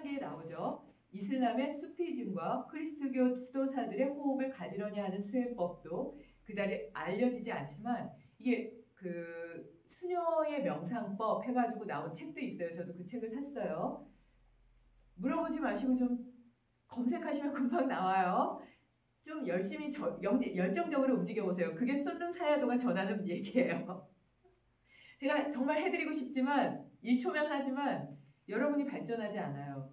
유명하게 나오죠. 이슬람의 수피즘과 크리스트교 수도사들의 호흡을 가지런히 하는 수행법도 그다지 알려지지 않지만 이게 그 수녀의 명상법 해가지고 나온 책도 있어요. 저도 그 책을 샀어요. 물어보지 마시고 좀 검색하시면 금방 나와요. 좀 열심히 열정적으로 움직여보세요. 그게 솔룬 사야도가 전하는 얘기예요. 제가 정말 해드리고 싶지만 1초면 하지만 여러분이 발전하지 않아요.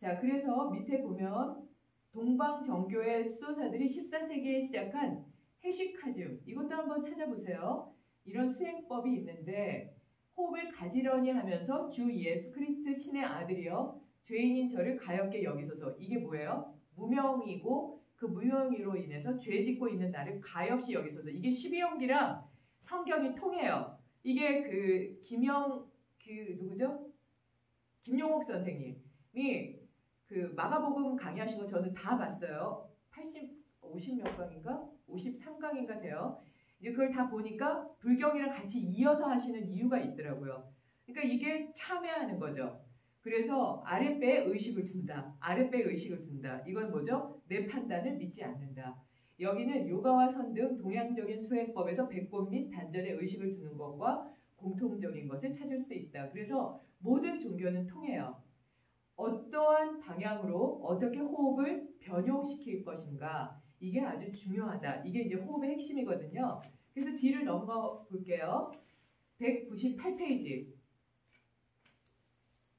자, 그래서 밑에 보면 동방정교의 수도사들이 14세기에 시작한 해시카즘, 이것도 한번 찾아보세요. 이런 수행법이 있는데 호흡을 가지런히 하면서 주 예수 그리스도 신의 아들이여 죄인인 저를 가엾게 여기소서. 이게 뭐예요? 무명이고 그 무명이로 인해서 죄 짓고 있는 나를 가엾이 여기소서. 이게 12형기랑 성경이 통해요. 이게 그 누구죠? 김용옥 선생님이 그 마가복음 강의하신 거 저는 다 봤어요. 50몇 강인가? 53강인가 돼요. 이제 그걸 다 보니까 불경이랑 같이 이어서 하시는 이유가 있더라고요. 그러니까 이게 참여하는 거죠. 그래서 아랫배에 의식을 둔다. 아랫배에 의식을 둔다. 이건 뭐죠? 내 판단을 믿지 않는다. 여기는 요가와 선 등 동양적인 수행법에서 배꼽 및 단전에 의식을 두는 것과 공통적인 것을 찾을 수 있다. 그래서 모든 종교는 통해요. 어떠한 방향으로 어떻게 호흡을 변용시킬 것인가, 이게 아주 중요하다. 이게 이제 호흡의 핵심이거든요. 그래서 뒤를 넘어 볼게요. 198페이지.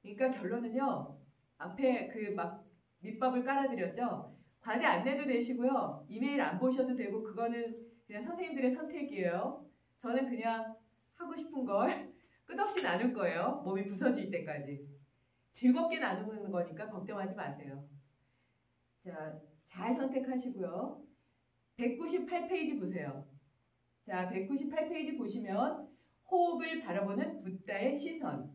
그러니까 결론은요. 앞에 그 막 밑밥을 깔아드렸죠. 과제 안 내도 되시고요. 이메일 안 보셔도 되고 그거는 그냥 선생님들의 선택이에요. 저는 그냥 하고 싶은 걸 끝없이 나눌 거예요. 몸이 부서질 때까지. 즐겁게 나누는 거니까 걱정하지 마세요. 자, 잘 선택하시고요. 198페이지 보세요. 자, 198페이지 보시면 호흡을 바라보는 붓다의 시선.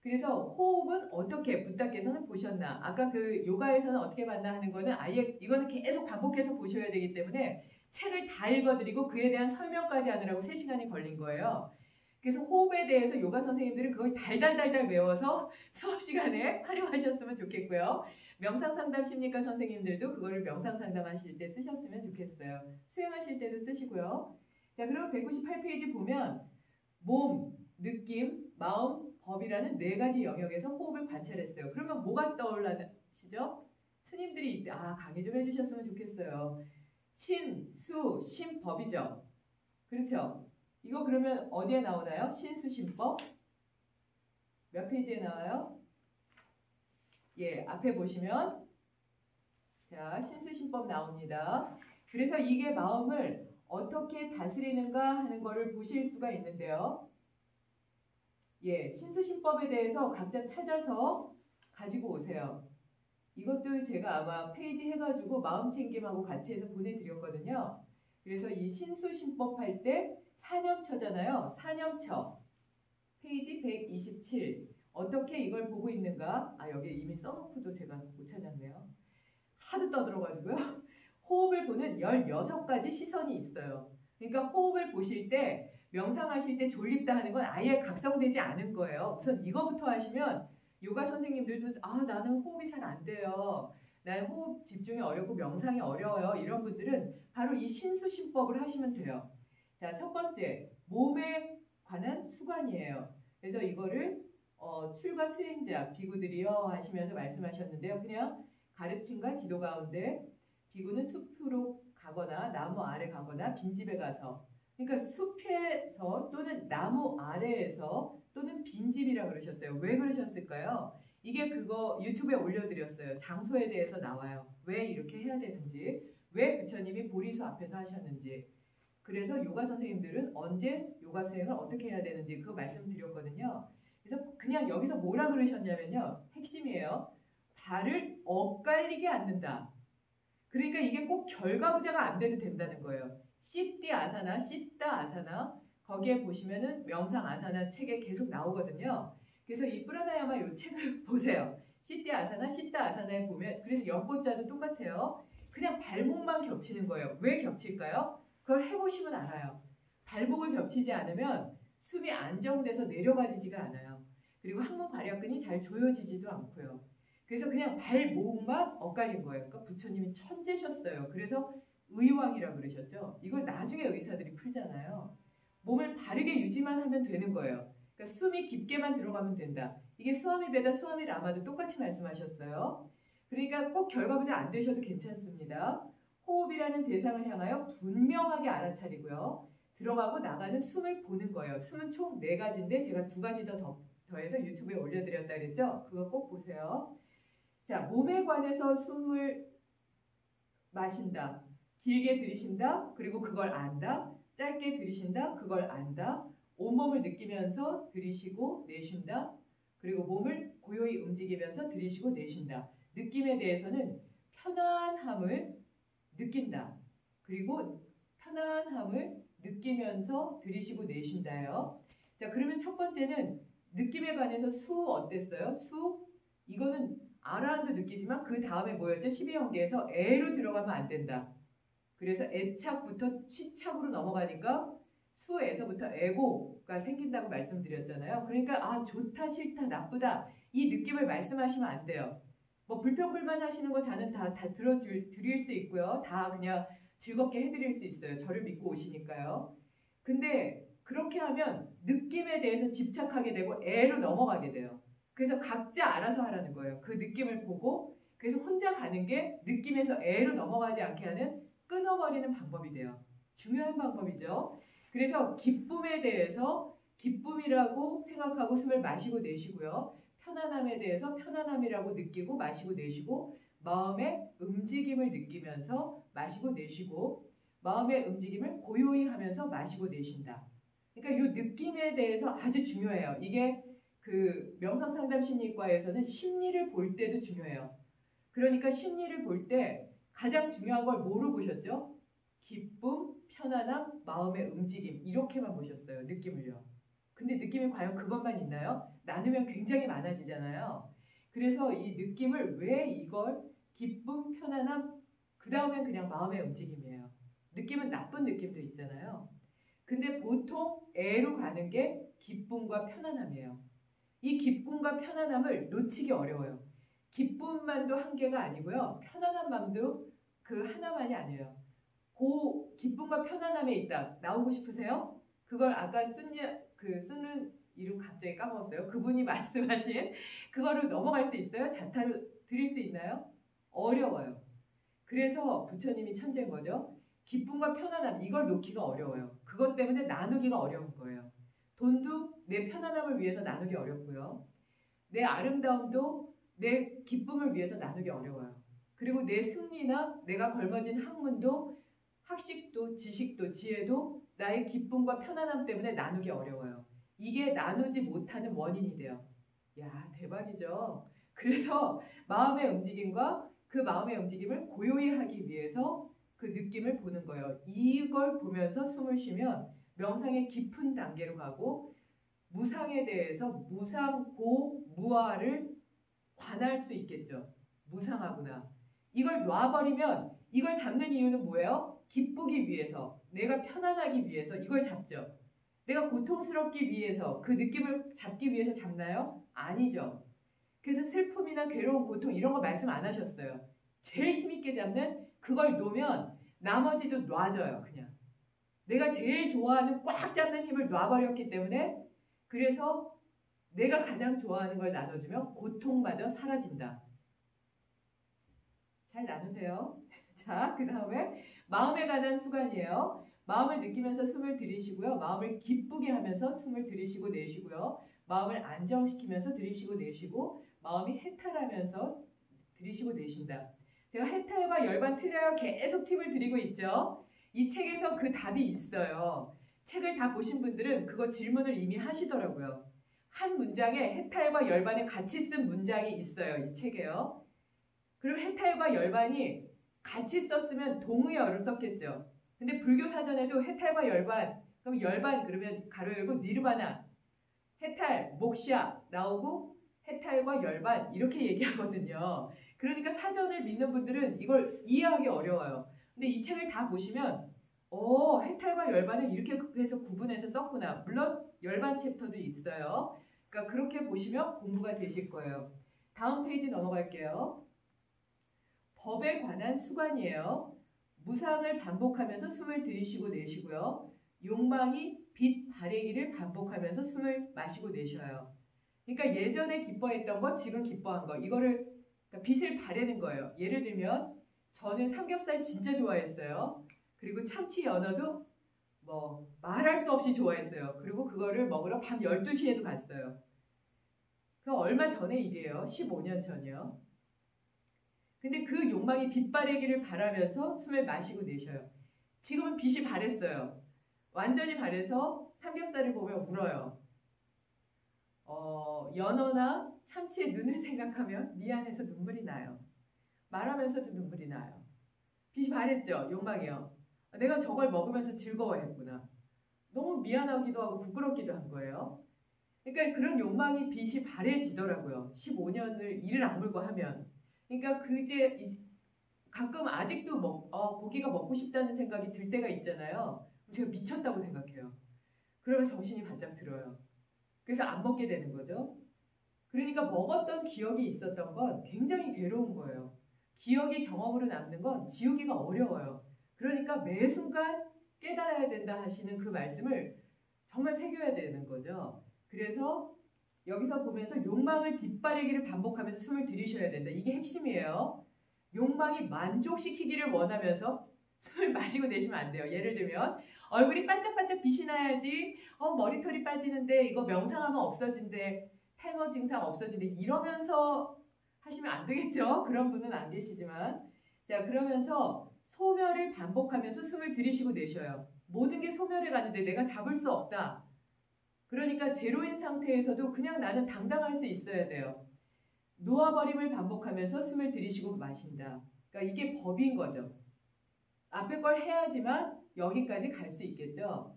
그래서 호흡은 어떻게 붓다께서는 보셨나? 아까 그 요가에서는 어떻게 봤나 하는 거는 아예 이거는 계속 반복해서 보셔야 되기 때문에 책을 다 읽어드리고 그에 대한 설명까지 하느라고 3시간이 걸린 거예요. 그래서 호흡에 대해서 요가 선생님들은 그걸 달달달달 외워서 수업 시간에 활용하셨으면 좋겠고요. 명상상담 심리과 선생님들도 그거를 명상상담 하실 때 쓰셨으면 좋겠어요. 수행하실 때도 쓰시고요. 자, 그럼 198페이지 보면 몸, 느낌, 마음, 법이라는 4가지 영역에서 호흡을 관찰했어요. 그러면 뭐가 떠올라시죠? 스님들이 강의 좀 해주셨으면 좋겠어요. 신, 수, 신, 법이죠. 그렇죠? 이거 그러면 어디에 나오나요? 신수신법? 몇 페이지에 나와요? 예, 앞에 보시면 자, 신수신법 나옵니다. 그래서 이게 마음을 어떻게 다스리는가 하는 거를 보실 수가 있는데요. 예, 신수신법에 대해서 각자 찾아서 가지고 오세요. 이것도 제가 아마 페이지 해가지고 마음챙김하고 같이 해서 보내드렸거든요. 그래서 이 신수신법 할 때 사념처잖아요. 사념처. 페이지 127. 어떻게 이걸 보고 있는가? 여기 이미 써놓고도 제가 못 찾았네요. 하도 떠들어가지고요. 호흡을 보는 16가지 시선이 있어요. 그러니까 호흡을 보실 때 명상하실 때 졸립다 하는 건 아예 각성되지 않은 거예요. 우선 이거부터 하시면 요가 선생님들도 나는 호흡이 잘 안 돼요. 나는 호흡 집중이 어렵고 명상이 어려워요. 이런 분들은 바로 이 신수신법을 하시면 돼요. 자, 첫 번째, 몸에 관한 수관이에요. 그래서 이거를 출가 수행자, 비구들이요 하시면서 말씀하셨는데요. 그냥 가르침과 지도 가운데 비구는 숲으로 가거나 나무 아래 가거나 빈집에 가서, 그러니까 숲에서 또는 나무 아래에서 또는 빈집이라 그러셨어요. 왜 그러셨을까요? 이게 그거 유튜브에 올려드렸어요. 장소에 대해서 나와요. 왜 이렇게 해야 되는지, 왜 부처님이 보리수 앞에서 하셨는지, 그래서 요가 선생님들은 언제 요가 수행을 어떻게 해야 되는지 그거 말씀드렸거든요. 그래서 그냥 여기서 뭐라 그러셨냐면요. 핵심이에요. 발을 엇갈리게 앉는다. 그러니까 이게 꼭 결과부자가 안 돼도 된다는 거예요. 시띠 아사나, 시따 아사나, 거기에 보시면은 명상 아사나 책에 계속 나오거든요. 그래서 이 프라나야마 요 책을 보세요. 시띠 아사나, 시따 아사나에 보면, 그래서 연꽃자도 똑같아요. 그냥 발목만 겹치는 거예요. 왜 겹칠까요? 그걸 해보시면 알아요. 발목을 겹치지 않으면 숨이 안정돼서 내려가지지가 않아요. 그리고 항문 발약근이 잘 조여지지도 않고요. 그래서 그냥 발목만 엇갈린 거예요. 그러니까 부처님이 천재셨어요. 그래서 의왕이라고 그러셨죠. 이걸 나중에 의사들이 풀잖아요. 몸을 바르게 유지만 하면 되는 거예요. 그러니까 숨이 깊게만 들어가면 된다. 이게 수아미 베다, 수아미 라마도 똑같이 말씀하셨어요. 그러니까 꼭 결과부자 안 되셔도 괜찮습니다. 호흡이라는 대상을 향하여 분명하게 알아차리고요. 들어가고 나가는 숨을 보는 거예요. 숨은 총 4가지인데 제가 2가지 더해서 유튜브에 올려드렸다 그랬죠? 그거 꼭 보세요. 자, 몸에 관해서 숨을 마신다. 길게 들이쉰다. 그리고 그걸 안다. 짧게 들이쉰다. 그걸 안다. 온몸을 느끼면서 들이쉬고 내쉰다. 그리고 몸을 고요히 움직이면서 들이쉬고 내쉰다. 느낌에 대해서는 편안함을 느낀다. 그리고 편안함을 느끼면서 들이쉬고 내쉰다요. 자, 그러면 첫 번째는 느낌에 관해서 수 어땠어요? 수? 이거는 아라한도 느끼지만 그 다음에 뭐였죠? 12연계에서 애로 들어가면 안 된다. 그래서 애착부터 취착으로 넘어가니까 수에서부터 에고가 생긴다고 말씀드렸잖아요. 그러니까 아 좋다 싫다 나쁘다 이 느낌을 말씀하시면 안 돼요. 뭐 불평불만 하시는 거 저는 다 드릴 수 있고요. 다 그냥 즐겁게 해드릴 수 있어요. 저를 믿고 오시니까요. 근데 그렇게 하면 느낌에 대해서 집착하게 되고 애로 넘어가게 돼요. 그래서 각자 알아서 하라는 거예요. 그 느낌을 보고 그래서 혼자 가는 게 느낌에서 애로 넘어가지 않게 하는 끊어버리는 방법이 돼요. 중요한 방법이죠. 그래서 기쁨에 대해서 기쁨이라고 생각하고 숨을 마시고 내쉬고요. 편안함에 대해서 편안함이라고 느끼고 마시고 내쉬고 마음의 움직임을 느끼면서 마시고 내쉬고 마음의 움직임을 고요히 하면서 마시고 내쉰다. 그러니까 이 느낌에 대해서 아주 중요해요. 이게 그 명상상담심리과에서는 심리를 볼 때도 중요해요. 그러니까 심리를 볼 때 가장 중요한 걸 뭐로 보셨죠? 기쁨, 편안함, 마음의 움직임 이렇게만 보셨어요. 느낌을요. 근데 느낌이 과연 그것만 있나요? 나누면 굉장히 많아지잖아요. 그래서 이 느낌을 왜 이걸 기쁨, 편안함 그 다음엔 그냥 마음의 움직임이에요. 느낌은 나쁜 느낌도 있잖아요. 근데 보통 애로 가는 게 기쁨과 편안함이에요. 이 기쁨과 편안함을 놓치기 어려워요. 기쁨만도 한계가 아니고요. 편안한 마음도 그 하나만이 아니에요. 그 기쁨과 편안함에 있다. 나오고 싶으세요? 그걸 아까 쓰는 이름 갑자기 까먹었어요. 그분이 말씀하신 그거를 넘어갈 수 있어요? 자타로 드릴 수 있나요? 어려워요. 그래서 부처님이 천재인 거죠. 기쁨과 편안함 이걸 놓기가 어려워요. 그것 때문에 나누기가 어려운 거예요. 돈도 내 편안함을 위해서 나누기 어렵고요. 내 아름다움도 내 기쁨을 위해서 나누기 어려워요. 그리고 내 승리나 내가 걸머진 학문도 학식도 지식도 지혜도 나의 기쁨과 편안함 때문에 나누기 어려워요. 이게 나누지 못하는 원인이 돼요. 야 대박이죠. 그래서 마음의 움직임과 그 마음의 움직임을 고요히 하기 위해서 그 느낌을 보는 거예요. 이걸 보면서 숨을 쉬면 명상의 깊은 단계로 가고 무상에 대해서 무상고 무아를 관할 수 있겠죠. 무상하구나. 이걸 놔버리면 이걸 잡는 이유는 뭐예요? 기쁘기 위해서, 내가 편안하기 위해서 이걸 잡죠. 내가 고통스럽기 위해서, 그 느낌을 잡기 위해서 잡나요? 아니죠. 그래서 슬픔이나 괴로움, 고통 이런 거 말씀 안 하셨어요. 제일 힘있게 잡는 그걸 놓으면 나머지도 놔져요. 그냥. 내가 제일 좋아하는 꽉 잡는 힘을 놔버렸기 때문에 그래서 내가 가장 좋아하는 걸 나눠주면 고통마저 사라진다. 잘 나누세요. 자, 그 다음에 마음에 관한 수관이에요. 마음을 느끼면서 숨을 들이쉬고요. 마음을 기쁘게 하면서 숨을 들이쉬고 내쉬고요. 마음을 안정시키면서 들이쉬고 내쉬고 마음이 해탈하면서 들이쉬고 내쉰다. 제가 해탈과 열반 틀려요. 계속 팁을 드리고 있죠. 이 책에서 그 답이 있어요. 책을 다 보신 분들은 그거 질문을 이미 하시더라고요. 한 문장에 해탈과 열반을 같이 쓴 문장이 있어요. 이 책에요. 그리고 해탈과 열반이 같이 썼으면 동의어를 썼겠죠. 근데 불교 사전에도 해탈과 열반, 그럼 열반 그러면 가로 열고 니르바나, 해탈, 목샤 나오고 해탈과 열반 이렇게 얘기하거든요. 그러니까 사전을 믿는 분들은 이걸 이해하기 어려워요. 근데 이 책을 다 보시면 해탈과 열반을 이렇게 해서 구분해서 썼구나. 물론 열반 챕터도 있어요. 그러니까 그렇게 보시면 공부가 되실 거예요. 다음 페이지 넘어갈게요. 법에 관한 수관이에요. 무상을 반복하면서 숨을 들이쉬고 내쉬고요. 욕망이 빛 바래기를 반복하면서 숨을 마시고 내쉬어요. 그러니까 예전에 기뻐했던 것, 지금 기뻐한 것, 이거를 그러니까 빛을 바래는 거예요. 예를 들면 저는 삼겹살 진짜 좋아했어요. 그리고 참치 연어도 뭐 말할 수 없이 좋아했어요. 그리고 그거를 먹으러 밤 12시에도 갔어요. 그 얼마 전의 일이에요. 15년 전이요. 근데 그 욕망이 빛 바래기를 바라면서 숨을 마시고 내쉬어요. 지금은 빛이 바랬어요. 완전히 바래서 삼겹살을 보면 울어요. 연어나 참치의 눈을 생각하면 미안해서 눈물이 나요. 말하면서도 눈물이 나요. 빛이 바랬죠? 욕망이요. 내가 저걸 먹으면서 즐거워했구나. 너무 미안하기도 하고 부끄럽기도 한 거예요. 그러니까 그런 욕망이 빛이 바래지더라고요. 15년을 이를 악물고 하면. 그러니까 그제 가끔 아직도 고기가 먹고 싶다는 생각이 들 때가 있잖아요. 제가 미쳤다고 생각해요. 그러면 정신이 바짝 들어요. 그래서 안 먹게 되는 거죠. 그러니까 먹었던 기억이 있었던 건 굉장히 괴로운 거예요. 기억이 경험으로 남는 건 지우기가 어려워요. 그러니까 매 순간 깨달아야 된다 하시는 그 말씀을 정말 새겨야 되는 거죠. 그래서 여기서 보면서 욕망을 빗바래기를 반복하면서 숨을 들이셔야 된다. 이게 핵심이에요. 욕망이 만족시키기를 원하면서 숨을 마시고 내쉬면 안 돼요. 예를 들면 얼굴이 반짝반짝 빛이 나야지 머리털이 빠지는데 이거 명상하면 없어진대. 탈모 증상 없어진대. 이러면서 하시면 안 되겠죠. 그런 분은 안 계시지만 자 그러면서 소멸을 반복하면서 숨을 들이쉬고 내쉬어요. 모든 게 소멸해 가는데 내가 잡을 수 없다. 그러니까 제로인 상태에서도 그냥 나는 당당할 수 있어야 돼요. 놓아버림을 반복하면서 숨을 들이쉬고 마신다. 그러니까 이게 법인 거죠. 앞에 걸 해야지만 여기까지 갈 수 있겠죠.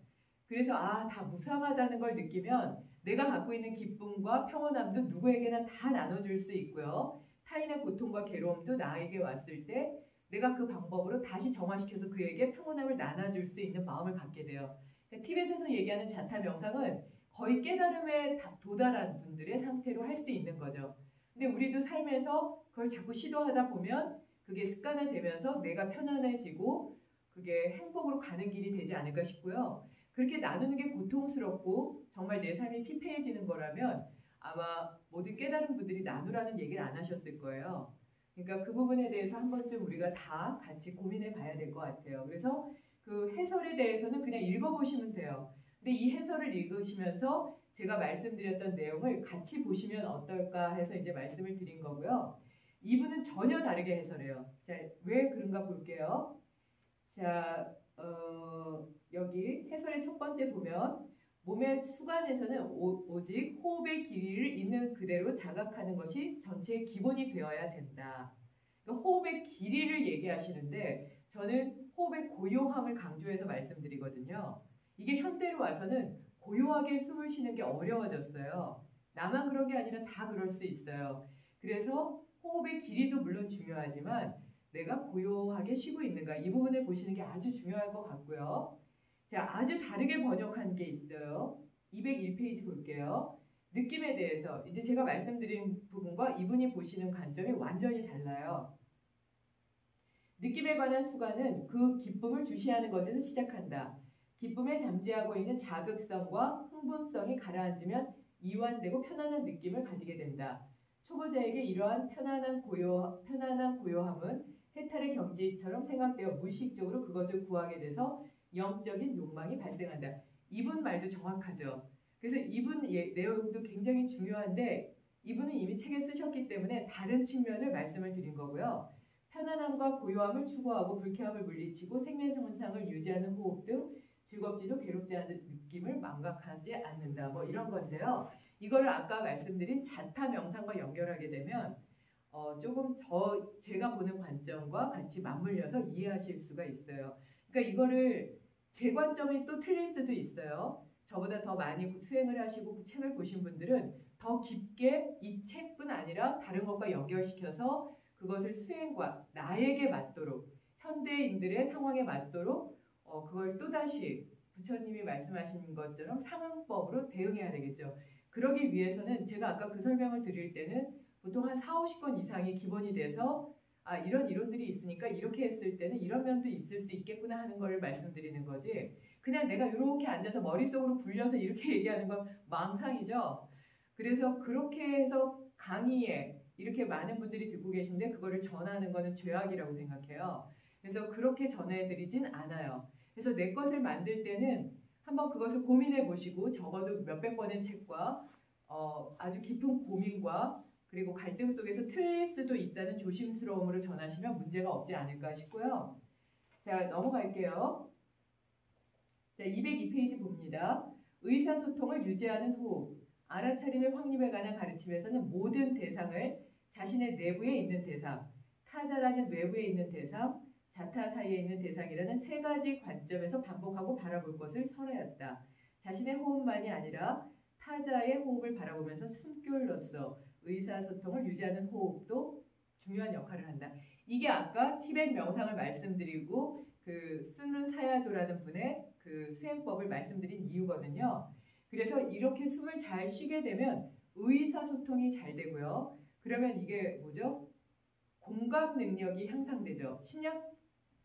그래서 다 무상하다는 걸 느끼면 내가 갖고 있는 기쁨과 평온함도 누구에게나 다 나눠줄 수 있고요. 타인의 고통과 괴로움도 나에게 왔을 때 내가 그 방법으로 다시 정화시켜서 그에게 평온함을 나눠줄 수 있는 마음을 갖게 돼요. 티벳에서 얘기하는 자타 명상은 거의 깨달음에 도달한 분들의 상태로 할 수 있는 거죠. 근데 우리도 삶에서 그걸 자꾸 시도하다 보면 그게 습관화되면서 내가 편안해지고 그게 행복으로 가는 길이 되지 않을까 싶고요. 그렇게 나누는 게 고통스럽고 정말 내 삶이 피폐해지는 거라면 아마 모든 깨달은 분들이 나누라는 얘기를 안 하셨을 거예요. 그러니까 그 부분에 대해서 한 번쯤 우리가 다 같이 고민해 봐야 될 것 같아요. 그래서 그 해설에 대해서는 그냥 읽어보시면 돼요. 근데 이 해설을 읽으시면서 제가 말씀드렸던 내용을 같이 보시면 어떨까 해서 이제 말씀을 드린 거고요. 이분은 전혀 다르게 해설해요. 자, 왜 그런가 볼게요. 자, 여기 해설의 첫 번째 보면 몸의 수관에서는 오직 호흡의 길이를 있는 그대로 자각하는 것이 전체의 기본이 되어야 된다. 그러니까 호흡의 길이를 얘기하시는데 저는 호흡의 고요함을 강조해서 말씀드리거든요. 이게 현대로 와서는 고요하게 숨을 쉬는 게 어려워졌어요. 나만 그런 게 아니라 다 그럴 수 있어요. 그래서 호흡의 길이도 물론 중요하지만 내가 고요하게 쉬고 있는가 이 부분을 보시는 게 아주 중요할 것 같고요. 자, 아주 다르게 번역한 게 있어요. 201페이지 볼게요. 느낌에 대해서 이제 제가 말씀드린 부분과 이분이 보시는 관점이 완전히 달라요. 느낌에 관한 수관은 그 기쁨을 주시하는 것에서 시작한다. 기쁨에 잠재하고 있는 자극성과 흥분성이 가라앉으면 이완되고 편안한 느낌을 가지게 된다. 초보자에게 이러한 편안한 고요함은 해탈의 경지처럼 생각되어 무의식적으로 그것을 구하게 돼서 영적인 욕망이 발생한다. 이분 말도 정확하죠. 그래서 이분 내용도 굉장히 중요한데 이분은 이미 책에 쓰셨기 때문에 다른 측면을 말씀을 드린 거고요. 편안함과 고요함을 추구하고 불쾌함을 물리치고 생명 현상을 유지하는 호흡 등 즐겁지도 괴롭지 않은 느낌을 망각하지 않는다. 뭐 이런 건데요. 이거를 아까 말씀드린 자타 명상과 연결하게 되면 조금 더 제가 보는 관점과 같이 맞물려서 이해하실 수가 있어요. 그러니까 이거를 제 관점이 또 틀릴 수도 있어요. 저보다 더 많이 수행을 하시고 그 책을 보신 분들은 더 깊게 이 책뿐 아니라 다른 것과 연결시켜서 그것을 수행과 나에게 맞도록 현대인들의 상황에 맞도록 그걸 또다시 부처님이 말씀하신 것처럼 상황법으로 대응해야 되겠죠. 그러기 위해서는 제가 아까 그 설명을 드릴 때는 보통 한 4, 50건 이상이 기본이 돼서 아, 이런 이론들이 있으니까 이렇게 했을 때는 이런 면도 있을 수 있겠구나 하는 걸 말씀드리는 거지. 그냥 내가 이렇게 앉아서 머릿속으로 굴려서 이렇게 얘기하는 건 망상이죠. 그래서 그렇게 해서 강의에 이렇게 많은 분들이 듣고 계신데 그거를 전하는 거는 죄악이라고 생각해요. 그래서 그렇게 전해드리진 않아요. 그래서 내 것을 만들 때는 한번 그것을 고민해 보시고 적어도 몇백 권의 책과 아주 깊은 고민과 그리고 갈등 속에서 틀릴 수도 있다는 조심스러움으로 전하시면 문제가 없지 않을까 싶고요. 자, 넘어갈게요. 자, 202페이지 봅니다. 의사소통을 유지하는 호흡. 알아차림의 확립에 관한 가르침에서는 모든 대상을 자신의 내부에 있는 대상, 타자라는 외부에 있는 대상, 자타 사이에 있는 대상이라는 세 가지 관점에서 반복하고 바라볼 것을 설하였다. 자신의 호흡만이 아니라 타자의 호흡을 바라보면서 숨결로써 의사소통을 유지하는 호흡도 중요한 역할을 한다. 이게 아까 티벳 명상을 말씀드리고 그 수는 사야도라는 분의 그 수행법을 말씀드린 이유거든요. 그래서 이렇게 숨을 잘 쉬게 되면 의사소통이 잘 되고요. 그러면 이게 뭐죠? 공감 능력이 향상되죠. 심리학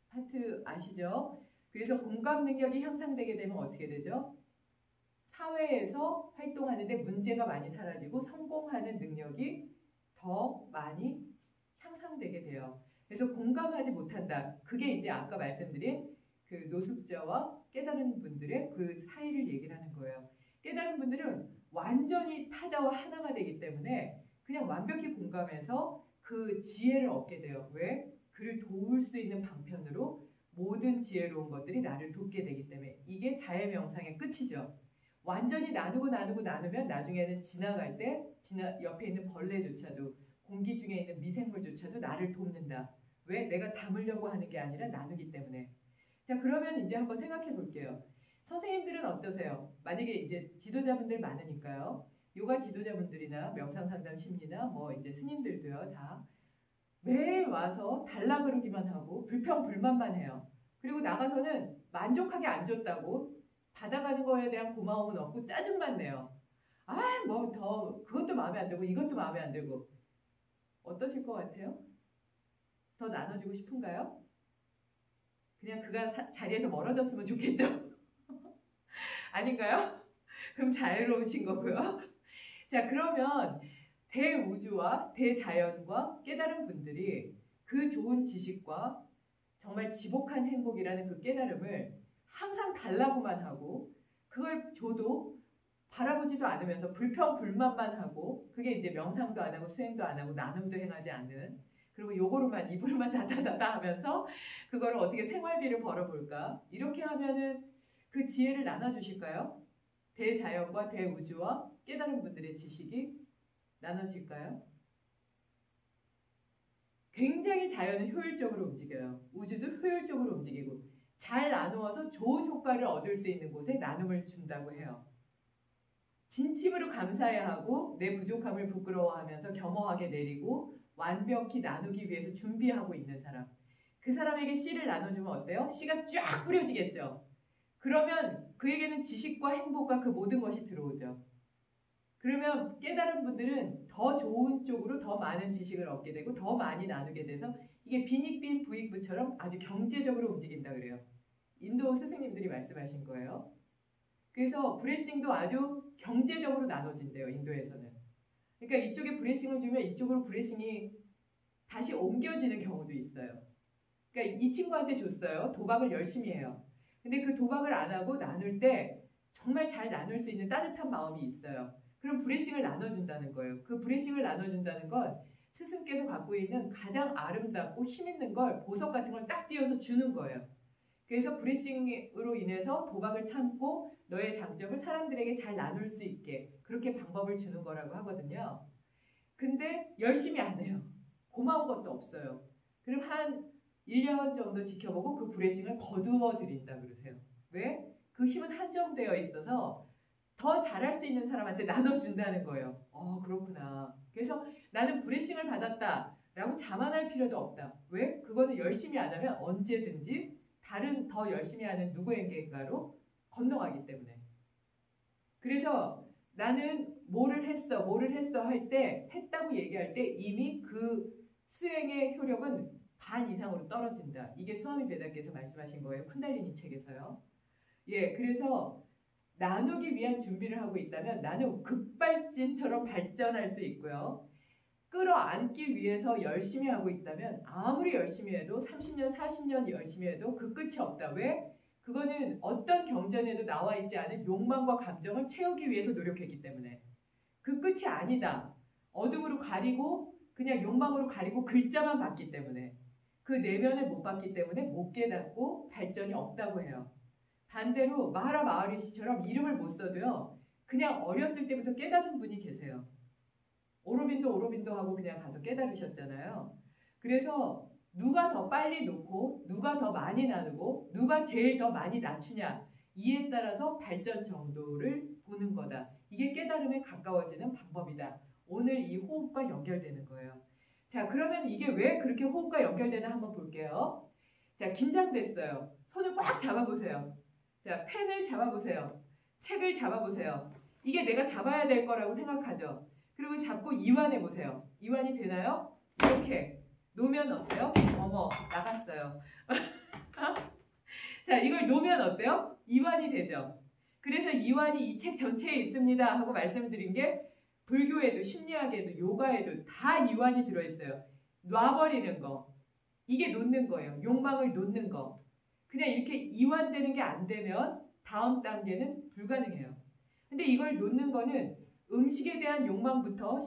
파트 아시죠? 그래서 공감 능력이 향상되게 되면 어떻게 되죠? 사회에서 활동하는데 문제가 많이 사라지고 성공하는 능력이 더 많이 향상되게 돼요. 그래서 공감하지 못한다. 그게 이제 아까 말씀드린 그 노숙자와 깨달은 분들의 그 사이를 얘기를 하는 거예요. 깨달은 분들은 완전히 타자와 하나가 되기 때문에 그냥 완벽히 공감해서 그 지혜를 얻게 돼요. 왜? 그를 도울 수 있는 방편으로 모든 지혜로운 것들이 나를 돕게 되기 때문에 이게 자해명상의 끝이죠. 완전히 나누면 나중에는 지나갈 때 옆에 있는 벌레조차도 공기 중에 있는 미생물조차도 나를 돕는다. 왜? 내가 담으려고 하는 게 아니라 나누기 때문에. 자, 그러면 이제 한번 생각해 볼게요. 선생님들은 어떠세요? 만약에 이제 지도자분들 많으니까요. 요가 지도자분들이나 명상상담 심리나 뭐 이제 스님들도요. 다 매일 와서 달라 그러기만 하고 불평불만만 해요. 그리고 나가서는 만족하게 안 줬다고 받아가는 거에 대한 고마움은 없고 짜증만 내요. 아, 뭐 더 그것도 마음에 안 들고 이것도 마음에 안 들고. 어떠실 것 같아요? 더 나눠주고 싶은가요? 그냥 그가 자리에서 멀어졌으면 좋겠죠? 아닌가요? 그럼 자유로우신 거고요. 자, 그러면 대우주와 대자연과 깨달은 분들이 그 좋은 지식과 정말 지복한 행복이라는 그 깨달음을 항상 달라고만 하고 그걸 줘도 바라보지도 않으면서 불평불만만 하고 그게 이제 명상도 안 하고 수행도 안 하고 나눔도 행하지 않는 그리고 요거로만 입으로만 다다다다 하면서 그거를 어떻게 생활비를 벌어볼까 이렇게 하면은 그 지혜를 나눠주실까요? 대자연과 대우주와 깨달은 분들의 지식이 나눠질까요? 굉장히 자연은 효율적으로 움직여요. 우주도 효율적으로 움직이고 잘 나누어서 좋은 효과를 얻을 수 있는 곳에 나눔을 준다고 해요. 진심으로 감사해야 하고 내 부족함을 부끄러워하면서 겸허하게 내리고 완벽히 나누기 위해서 준비하고 있는 사람. 그 사람에게 씨를 나눠주면 어때요? 씨가 쫙 뿌려지겠죠. 그러면 그에게는 지식과 행복과 그 모든 것이 들어오죠. 그러면 깨달은 분들은 더 좋은 쪽으로 더 많은 지식을 얻게 되고 더 많이 나누게 돼서 이게 빈익빈 부익부처럼 아주 경제적으로 움직인다 그래요. 인도 스승님들이 말씀하신 거예요. 그래서 브레싱도 아주 경제적으로 나눠진대요. 인도에서는. 그러니까 이쪽에 브레싱을 주면 이쪽으로 브레싱이 다시 옮겨지는 경우도 있어요. 그러니까 이 친구한테 줬어요. 도박을 열심히 해요. 근데 그 도박을 안 하고 나눌 때 정말 잘 나눌 수 있는 따뜻한 마음이 있어요. 그럼 브레싱을 나눠준다는 거예요. 그 브레싱을 나눠준다는 건 스승께서 갖고 있는 가장 아름답고 힘있는 걸 보석 같은 걸 딱 띄워서 주는 거예요. 그래서 브레싱으로 인해서 도박을 참고 너의 장점을 사람들에게 잘 나눌 수 있게 그렇게 방법을 주는 거라고 하거든요. 근데 열심히 안 해요. 고마운 것도 없어요. 그럼 한 1년 정도 지켜보고 그 브레싱을 거두어 드린다 그러세요. 왜? 그 힘은 한정되어 있어서 더 잘할 수 있는 사람한테 나눠준다는 거예요. 그렇구나. 그래서 나는 브레싱을 받았다 라고 자만할 필요도 없다. 왜? 그거는 열심히 안 하면 언제든지 다른 더 열심히 하는 누구에게인가로 건너가기 때문에. 그래서 나는 뭐를 했어 할 때, 했다고 얘기할 때 이미 그 수행의 효력은 반 이상으로 떨어진다. 이게 스와미 베다께서 말씀하신 거예요. 쿤달리니 책에서요. 예, 그래서 나누기 위한 준비를 하고 있다면 나는 급발진처럼 발전할 수 있고요. 끌어안기 위해서 열심히 하고 있다면 아무리 열심히 해도 30년, 40년 열심히 해도 그 끝이 없다. 왜? 그거는 어떤 경전에도 나와 있지 않은 욕망과 감정을 채우기 위해서 노력했기 때문에 그 끝이 아니다. 어둠으로 가리고 그냥 욕망으로 가리고 글자만 봤기 때문에 그 내면을 못 봤기 때문에 못 깨닫고 발전이 없다고 해요. 반대로 마하라 마하리시처럼 이름을 못 써도요. 그냥 어렸을 때부터 깨닫는 분이 계세요. 오로빈도 하고 그냥 가서 깨달으셨잖아요. 그래서 누가 더 빨리 놓고 누가 더 많이 나누고 누가 제일 더 많이 낮추냐 이에 따라서 발전 정도를 보는 거다. 이게 깨달음에 가까워지는 방법이다. 오늘 이 호흡과 연결되는 거예요. 자, 그러면 이게 왜 그렇게 호흡과 연결되나 한번 볼게요. 자, 긴장됐어요. 손을 꽉 잡아보세요. 자, 펜을 잡아보세요. 책을 잡아보세요. 이게 내가 잡아야 될 거라고 생각하죠. 그리고 잡고 이완해보세요. 이완이 되나요? 이렇게 놓으면 어때요? 어머, 나갔어요. 자, 이걸 놓으면 어때요? 이완이 되죠. 그래서 이완이 이 책 전체에 있습니다 하고 말씀드린 게 불교에도 심리학에도 요가에도 다 이완이 들어있어요. 놔버리는 거. 이게 놓는 거예요. 욕망을 놓는 거. 그냥 이렇게 이완되는 게 안 되면 다음 단계는 불가능해요. 근데 이걸 놓는 거는 음식에 대한 욕망부터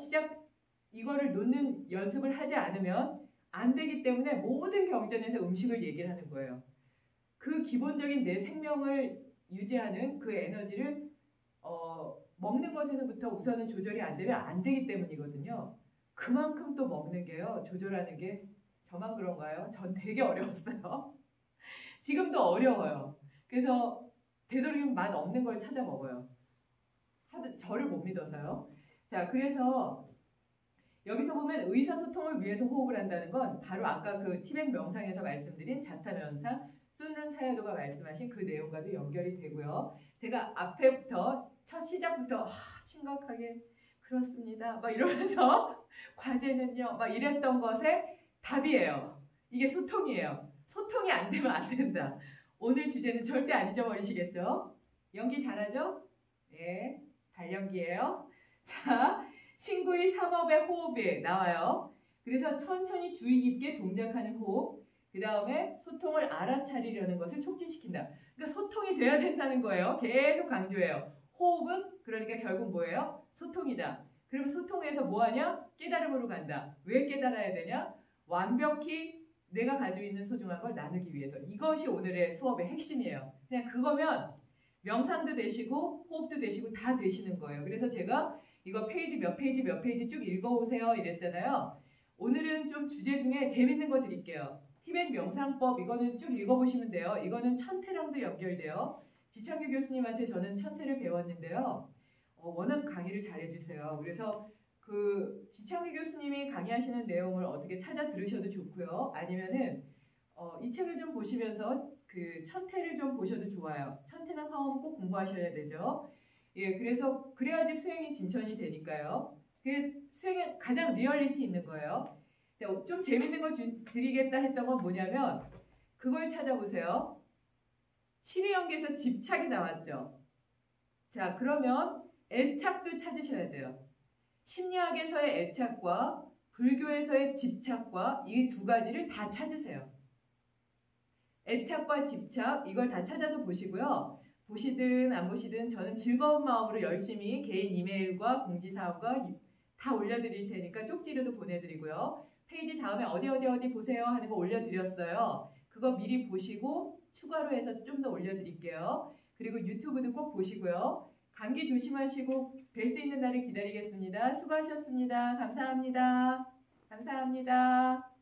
이거를 놓는 연습을 하지 않으면 안 되기 때문에 모든 경전에서 음식을 얘기를 하는 거예요. 그 기본적인 내 생명을 유지하는 그 에너지를 먹는 것에서부터 우선은 조절이 안 되면 안 되기 때문이거든요. 그만큼 또 먹는 게요. 조절하는 게 저만 그런가요? 전 되게 어려웠어요. 지금도 어려워요. 그래서 되도록이면 맛 없는 걸 찾아 먹어요. 하도 저를 못 믿어서요. 자, 그래서 여기서 보면 의사소통을 위해서 호흡을 한다는 건 바로 아까 그 티벳 명상에서 말씀드린 자타 명상, 순룬 사야도가 말씀하신 그 내용과도 연결이 되고요. 제가 앞에부터 첫 시작부터 심각하게 그렇습니다. 막 이러면서 과제는요. 막 이랬던 것에 답이에요. 이게 소통이에요. 소통이 안 되면 안 된다. 오늘 주제는 절대 안 잊어버리시겠죠? 연기 잘하죠? 네, 발연기예요. 자, 신구의 삼업의 호흡이 나와요. 그래서 천천히 주의 깊게 동작하는 호흡. 그 다음에 소통을 알아차리려는 것을 촉진시킨다. 그러니까 소통이 돼야 된다는 거예요. 계속 강조해요. 호흡은 그러니까 결국 뭐예요? 소통이다. 그러면 소통에서 뭐하냐? 깨달음으로 간다. 왜 깨달아야 되냐? 완벽히 내가 가지고 있는 소중한 걸 나누기 위해서. 이것이 오늘의 수업의 핵심이에요. 그냥 그거면 명상도 되시고 호흡도 되시고 다 되시는 거예요. 그래서 제가 이거 페이지 몇 페이지 쭉 읽어오세요 이랬잖아요. 오늘은 좀 주제 중에 재밌는 거 드릴게요. 티벳 명상법 이거는 쭉 읽어보시면 돼요. 이거는 천태랑도 연결돼요. 지창규 교수님한테 저는 천태를 배웠는데요. 워낙 강의를 잘해주세요. 그래서 그 지창규 교수님이 강의하시는 내용을 어떻게 찾아 들으셔도 좋고요. 아니면은 이 책을 좀 보시면서 그 천태를 좀 보셔도 좋아요. 천태나 화엄 꼭 공부하셔야 되죠. 예, 그래서 그래야지 수행이 진천이 되니까요. 그게 수행에 가장 리얼리티 있는 거예요. 자, 좀 재밌는 거 드리겠다 했던 건 뭐냐면 그걸 찾아보세요. 신의연계에서 집착이 나왔죠. 자, 그러면 애착도 찾으셔야 돼요. 심리학에서의 애착과 불교에서의 집착과 이 두 가지를 다 찾으세요. 애착과 집착 이걸 다 찾아서 보시고요. 보시든 안 보시든 저는 즐거운 마음으로 열심히 개인 이메일과 공지사항과 다 올려드릴 테니까 쪽지로도 보내드리고요. 페이지 다음에 어디 보세요 하는 거 올려드렸어요. 그거 미리 보시고 추가로 해서 좀 더 올려드릴게요. 그리고 유튜브도 꼭 보시고요. 감기 조심하시고 뵐 수 있는 날을 기다리겠습니다. 수고하셨습니다. 감사합니다. 감사합니다.